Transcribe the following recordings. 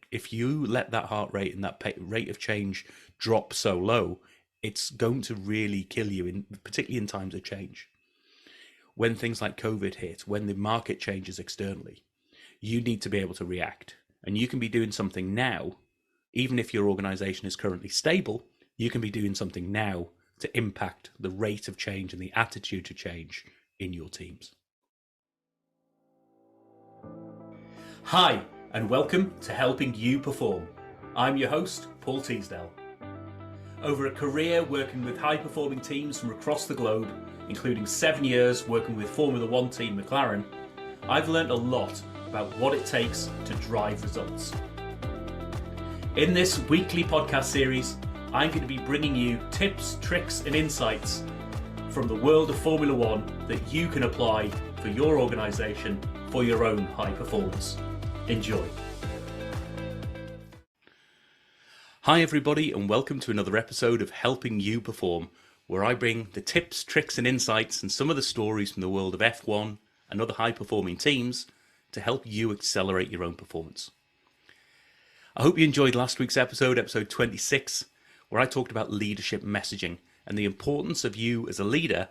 if you let that heart rate and that rate of change drop so low, it's going to really kill you, particularly in times of change. When things like COVID hit, when the market changes externally, you need to be able to react. And you can be doing something now, even if your organization is currently stable, you can be doing something now to impact the rate of change and the attitude to change in your teams. Hi, and welcome to Helping You Perform. I'm your host, Paul Teasdale. Over a career working with high-performing teams from across the globe, including 7 years working with Formula One team McLaren, I've learned a lot about what it takes to drive results. In this weekly podcast series, I'm going to be bringing you tips, tricks, and insights from the world of Formula One that you can apply for your organisation for your own high performance. Enjoy. Hi everybody, and welcome to another episode of Helping You Perform, where I bring the tips, tricks and insights and some of the stories from the world of F1 and other high performing teams to help you accelerate your own performance. I hope you enjoyed last week's episode 26, where I talked about leadership messaging and the importance of you as a leader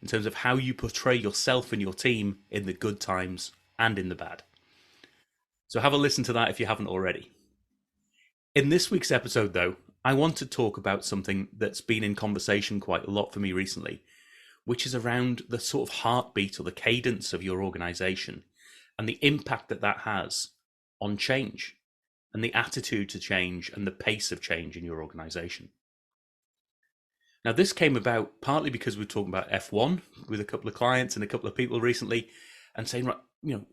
in terms of how you portray yourself and your team in the good times and in the bad. So have a listen to that if you haven't already. In this week's episode, though, I want to talk about something that's been in conversation quite a lot for me recently, which is around the sort of heartbeat or the cadence of your organization and the impact that that has on change and the attitude to change and the pace of change in your organization. Now, this came about partly because we're talking about F1 with a couple of clients and a couple of people recently and saying, right,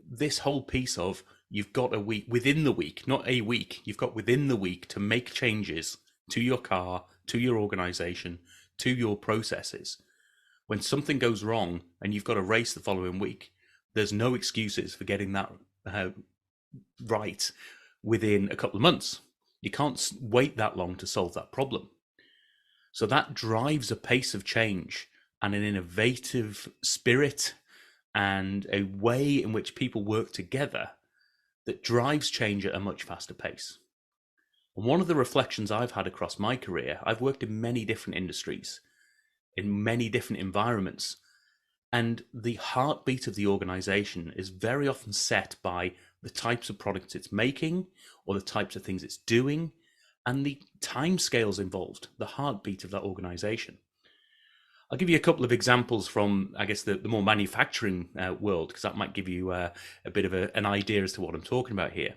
this whole piece of you've got a week, within the week, not a week, you've got within the week to make changes to your car, to your organization, to your processes. When something goes wrong and you've got a race the following week, there's no excuses for getting that right within a couple of months. You can't wait that long to solve that problem. So that drives a pace of change and an innovative spirit and a way in which people work together that drives change at a much faster pace. And one of the reflections I've had across my career, I've worked in many different industries, in many different environments, and the heartbeat of the organization is very often set by the types of products it's making or the types of things it's doing and the timescales involved, the heartbeat of that organization. I'll give you a couple of examples from, I guess, the more manufacturing world, because that might give you a bit of an idea as to what I'm talking about here.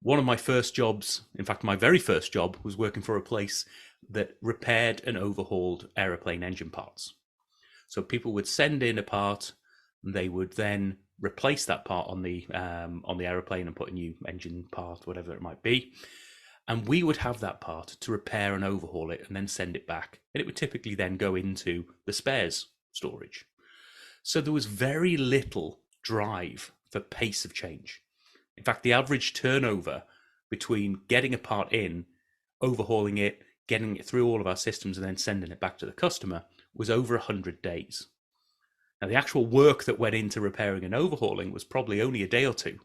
One of my first jobs, in fact, my very first job, was working for a place that repaired and overhauled aeroplane engine parts. So people would send in a part, and they would then replace that part on the aeroplane and put a new engine part, whatever it might be. And we would have that part to repair and overhaul it and then send it back. And it would typically then go into the spares storage. So there was very little drive for pace of change. In fact, the average turnover between getting a part in, overhauling it, getting it through all of our systems and then sending it back to the customer was over 100 days. Now, the actual work that went into repairing and overhauling was probably only a day or two.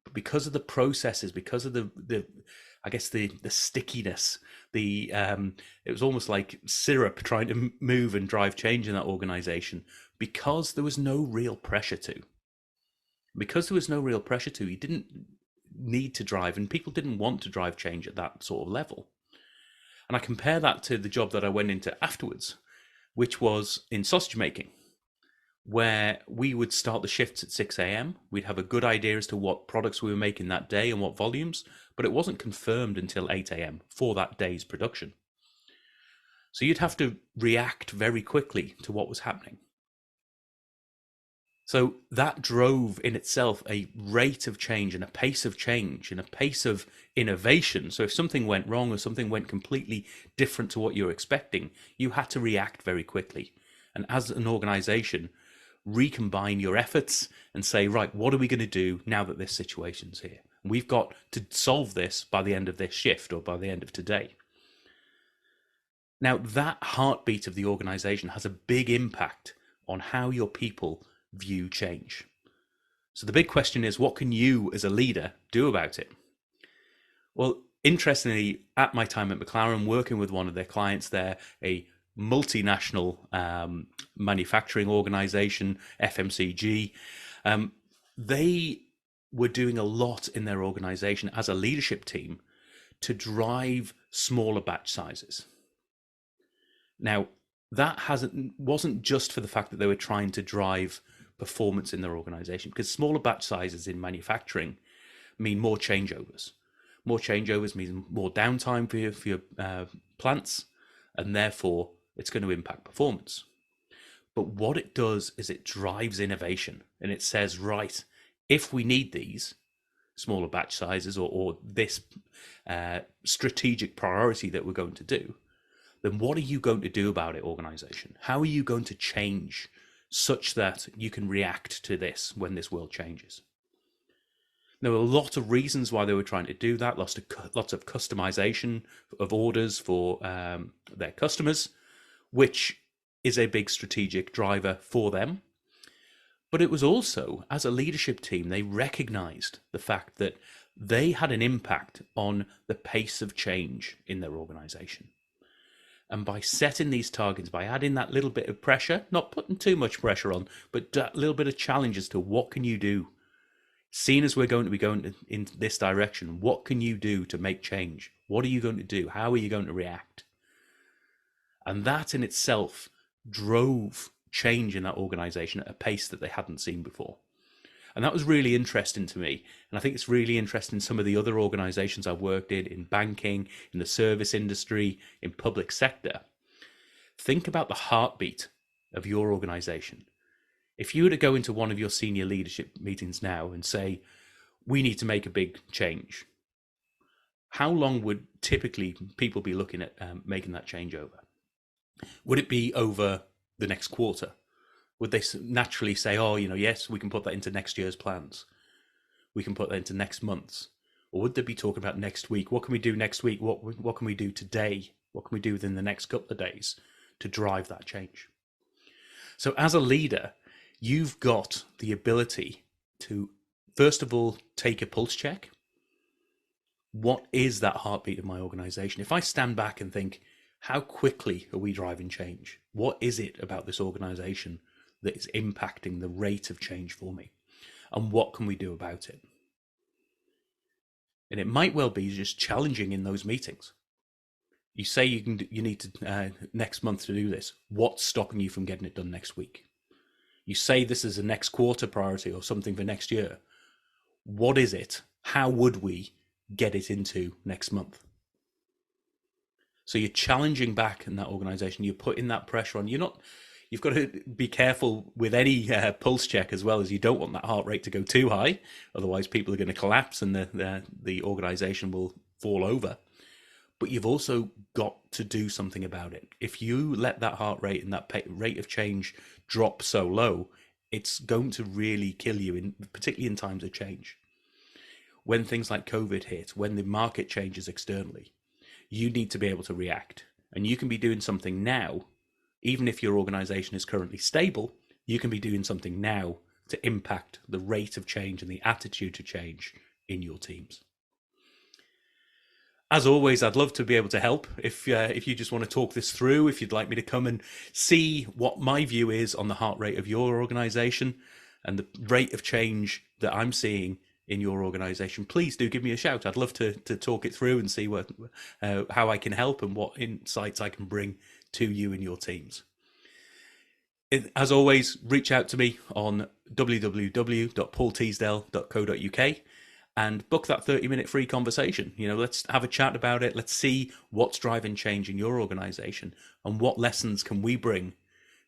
But because of the processes, because of the stickiness, it was almost like syrup trying to move and drive change in that organization, because there was no real pressure to. Because there was no real pressure to, you didn't need to drive, and people didn't want to drive change at that sort of level. And I compare that to the job that I went into afterwards, which was in sausage making, where we would start the shifts at 6 a.m. We'd have a good idea as to what products we were making that day and what volumes, but it wasn't confirmed until 8 a.m. for that day's production. So you'd have to react very quickly to what was happening. So that drove in itself a rate of change and a pace of change and a pace of innovation. So if something went wrong or something went completely different to what you were expecting, you had to react very quickly. And as an organization, recombine your efforts and say, right, what are we going to do now that this situation's here? We've got to solve this by the end of this shift or by the end of today. Now, that heartbeat of the organization has a big impact on how your people view change. So the big question is, what can you as a leader do about it? Well, interestingly, at my time at McLaren, working with one of their clients there, a multinational manufacturing organization, FMCG, they were doing a lot in their organization as a leadership team to drive smaller batch sizes. Now, that wasn't just for the fact that they were trying to drive performance in their organization, because smaller batch sizes in manufacturing mean more changeovers. More changeovers means more downtime for your plants, and therefore it's going to impact performance. But what it does is it drives innovation, and it says, right, if we need these smaller batch sizes or this strategic priority that we're going to do, then what are you going to do about it, organization? How are you going to change such that you can react to this when this world changes? There were a lot of reasons why they were trying to do that, lots of customization of orders for their customers, which is a big strategic driver for them. But it was also, as a leadership team, they recognized the fact that they had an impact on the pace of change in their organization. And by setting these targets, by adding that little bit of pressure, not putting too much pressure on, but that little bit of challenge as to what can you do? Seeing as we're going to be going in this direction, what can you do to make change? What are you going to do? How are you going to react? And that in itself drove change in that organization at a pace that they hadn't seen before. And that was really interesting to me. And I think it's really interesting some of the other organizations I've worked in banking, in the service industry, in public sector. Think about the heartbeat of your organization. If you were to go into one of your senior leadership meetings now and say, we need to make a big change, how long would typically people be looking at making that change over? Would it be over the next quarter? Would they naturally say, oh, yes, we can put that into next year's plans. We can put that into next month's. Or would they be talking about next week? What can we do next week? What can we do today? What can we do within the next couple of days to drive that change? So as a leader, you've got the ability to, first of all, take a pulse check. What is that heartbeat of my organization? If I stand back and think, how quickly are we driving change? What is it about this organization that is impacting the rate of change for me? And what can we do about it? And it might well be just challenging in those meetings. You say you need to next month to do this. What's stopping you from getting it done next week? You say this is a next quarter priority or something for next year. What is it? How would we get it into next month? So you're challenging back in that organization. You're putting that pressure on. You've got to be careful with any pulse check as well, as you don't want that heart rate to go too high. Otherwise, people are going to collapse and the organization will fall over. But you've also got to do something about it. If you let that heart rate and that rate of change drop so low, it's going to really kill you, particularly in times of change. When things like COVID hit, when the market changes externally, you need to be able to react. And you can be doing something now, even if your organization is currently stable, you can be doing something now to impact the rate of change and the attitude to change in your teams. As always, I'd love to be able to help. If you just want to talk this through, if you'd like me to come and see what my view is on the heart rate of your organization and the rate of change that I'm seeing in your organization, please do give me a shout. I'd love to talk it through and see how I can help and what insights I can bring to you and your teams. As always, reach out to me on www.paulteasdale.co.uk and book that 30-minute free conversation. Let's have a chat about it. Let's see what's driving change in your organization and what lessons can we bring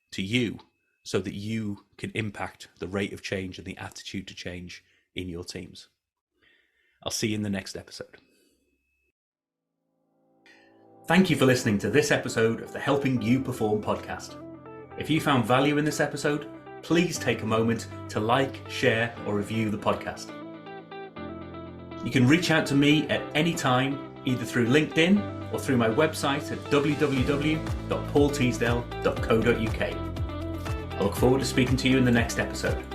to you so that you can impact the rate of change and the attitude to change in your teams. I'll see you in the next episode. Thank you for listening to this episode of the Helping You Perform podcast. If you found value in this episode, please take a moment to like, share, or review the podcast. You can reach out to me at any time, either through LinkedIn or through my website at www.paulteasdale.co.uk. I look forward to speaking to you in the next episode.